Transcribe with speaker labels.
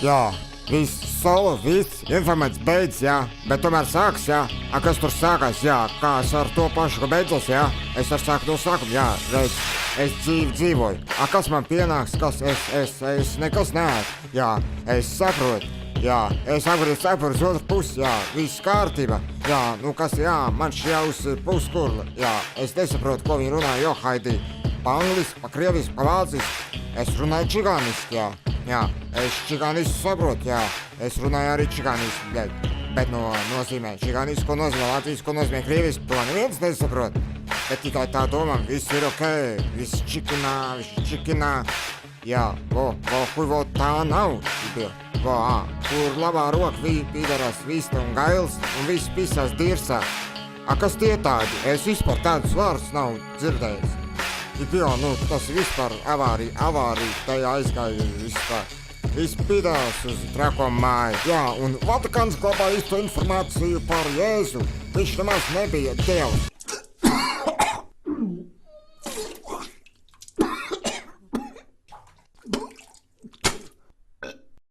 Speaker 1: Jā, viss solo, viss informēts beidz, jā, bet tomēr sāks, jā. Kas tur sākās, jā, kā es ar to pašu, ka beidzos, jā. Es ar sāku to sākumu, jā, redz, es dzīvoju. Kas man pienāks, kas es nekas neesmu, jā, es saprotu. Jā, es saprotu uz otru pusi, jā, viss kārtība. Jā, kas, jā, man šķiaus puskurli, jā, es nesaprotu, ko viņi runā, jo Haidī. Pa angliski, pa krieviski, pa vāciski. Es runāju čigāniski, jā. Jā, es čigāniski saprotu, jā. Es runāju arī čigāniski, bet nozīmē čigāniski, ko nozīmē vāciski, ko nozīmē krieviski, to neviens nesaprot. Bet tikai tā domā, viss ir okei, viss čikinā. Jā, vo tā nav, kur labā roka pīdarās vista un gails un viss pisās dirsā. Kas tie tādi? Es vispār tādus vārdus nav dzirdējis. Jā, tas vispār avārija, tajā aizgāja vispār. Viss pīdās uz trako māju. Jā, un Vatikāns glabā īsto informāciju par Jēzu. Viņš nemaz nebija Dievs.